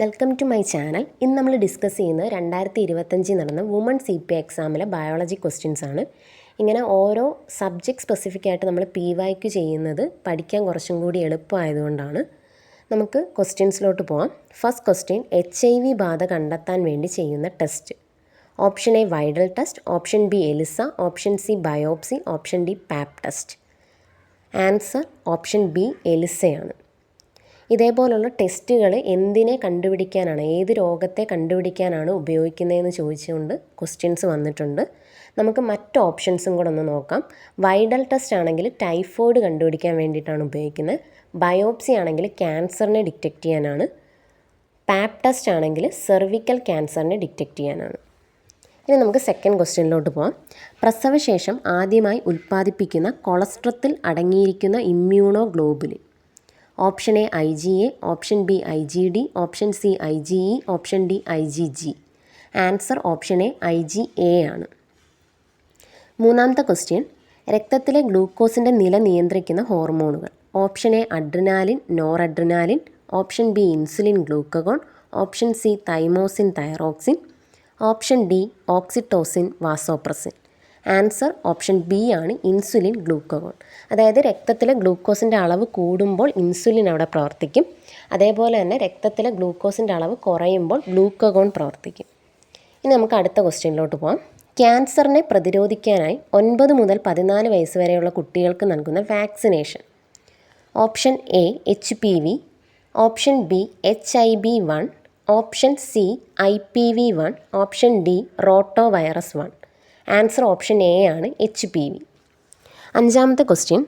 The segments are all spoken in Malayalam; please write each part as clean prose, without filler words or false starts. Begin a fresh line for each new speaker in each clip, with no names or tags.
Welcome to my channel. ഇന്ന് നമ്മൾ ഡിസ്കസ് ചെയ്യുന്നത് 2025 നടന്ന വുമൺ CPA എക്സാമിലെ ബയോളജി ക്വസ്റ്റ്യൻസ് ആണ്. ഇങ്ങനെ ഓരോ സബ്ജക്റ്റ് സ്പെസിഫിക് ആയിട്ട് നമ്മൾ PYQ ചെയ്യുന്നത് പഠിക്കാൻ കുറച്ചും കൂടി എളുപ്പമായതുകൊണ്ടാണ്. നമുക്ക് ക്വസ്റ്റ്യൻസിലോട്ട് പോകാം. ഫസ്റ്റ് ക്വസ്റ്റ്യൻ, HIV ബാധ കണ്ടെത്താൻ വേണ്ടി ചെയ്യുന്ന test. Option A Widal test, option B ELISA, option C biopsy, option D Pap test. Answer option B എലിസയാണ്. ഇതേപോലുള്ള ടെസ്റ്റുകൾ എന്തിനെ കണ്ടുപിടിക്കാനാണ്, ഏത് രോഗത്തെ കണ്ടുപിടിക്കാനാണ് ഉപയോഗിക്കുന്നതെന്ന് ചോദിച്ചുകൊണ്ട് ക്വസ്റ്റ്യൻസ് വന്നിട്ടുണ്ട്. നമുക്ക് മറ്റ് ഓപ്ഷൻസും കൂടെ ഒന്ന് നോക്കാം. വൈഡൽ ടെസ്റ്റ് ആണെങ്കിൽ ടൈഫോയിഡ് കണ്ടുപിടിക്കാൻ വേണ്ടിയിട്ടാണ് ഉപയോഗിക്കുന്നത്. ബയോപ്സി ആണെങ്കിൽ ക്യാൻസറിനെ ഡിറ്റക്റ്റ് ചെയ്യാനാണ്. പാപ്പ് ടെസ്റ്റ് ആണെങ്കിൽ സെർവിക്കൽ ക്യാൻസറിനെ ഡിറ്റക്റ്റ് ചെയ്യാനാണ്. ഇനി നമുക്ക് സെക്കൻഡ് ക്വസ്റ്റ്യനിലോട്ട് പോകാം. പ്രസവശേഷം ആദ്യമായി ഉൽപ്പാദിപ്പിക്കുന്ന കൊളസ്ട്രത്തിൽ അടങ്ങിയിരിക്കുന്ന immunoglobulin. Option A IgA, option B IgD, option C IgE, option D IgG. Answer option A IgA ആണ്. മൂന്നാമത്തെ ക്വസ്റ്റ്യൻ, രക്തത്തിലെ ഗ്ലൂക്കോസിൻ്റെ നില നിയന്ത്രിക്കുന്ന ഹോർമോണുകൾ. Option A adrenaline, nor adrenaline, option B insulin glucagon, option C thymosin thyroxine, option D oxytocin vasopressin. Answer option B ആണ്, ഇൻസുലിൻ ഗ്ലൂക്കഗോൺ. അതായത് രക്തത്തിലെ ഗ്ലൂക്കോസിൻ്റെ അളവ് കൂടുമ്പോൾ ഇൻസുലിൻ അവിടെ പ്രവർത്തിക്കും. അതേപോലെ തന്നെ രക്തത്തിലെ ഗ്ലൂക്കോസിൻ്റെ അളവ് കുറയുമ്പോൾ ഗ്ലൂക്കഗോൺ പ്രവർത്തിക്കും. ഇനി നമുക്ക് അടുത്ത ക്വസ്റ്റ്യനിലോട്ട് പോകാം. ക്യാൻസറിനെ പ്രതിരോധിക്കാനായി 9 മുതൽ 14 വയസ്സ് വരെയുള്ള കുട്ടികൾക്ക് നൽകുന്ന vaccination. Option A HPV, option B HIB-1, option C IPV-1, option D rotavirus 1. Answer option A ആണ്, HPV. അഞ്ചാമത്തെ ക്വസ്റ്റ്യൻ,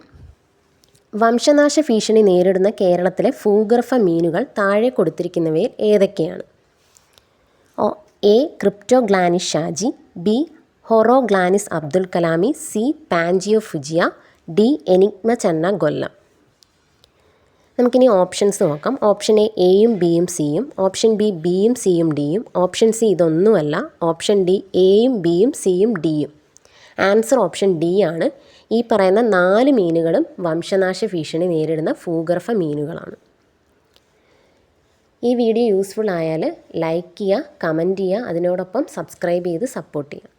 വംശനാശ ഭീഷണി നേരിടുന്ന കേരളത്തിലെ ഭൂഗർഭ മീനുകൾ താഴെ കൊടുത്തിരിക്കുന്നവയിൽ ഏതൊക്കെയാണ്? A Kryptoglanis Shaji, B Horaglanis Abdul kalami, C Pangio bhujia, D Aenigmachanna Gollum. നമുക്കിനി ഓപ്ഷൻസ് നോക്കാം. ഓപ്ഷൻ എ എയും ബിയും സിയും, ഓപ്ഷൻ ബി ബിയും സിയും ഡിയും, ഓപ്ഷൻ സി ഇതൊന്നുമല്ല, ഓപ്ഷൻ ഡി എയും ബിയും സിയും ഡിയും. ആൻസർ ഓപ്ഷൻ ഡി ആണ്. ഈ പറയുന്ന 4 മീനുകളും വംശനാശ ഭീഷണി നേരിടുന്ന ഭൂഗർഭ മീനുകളാണ്. ഈ വീഡിയോ യൂസ്ഫുൾ ആയാൽ ലൈക്ക് ചെയ്യുക, കമൻറ്റ് ചെയ്യുക, അതിനോടൊപ്പം സബ്സ്ക്രൈബ് ചെയ്ത് സപ്പോർട്ട് ചെയ്യുക.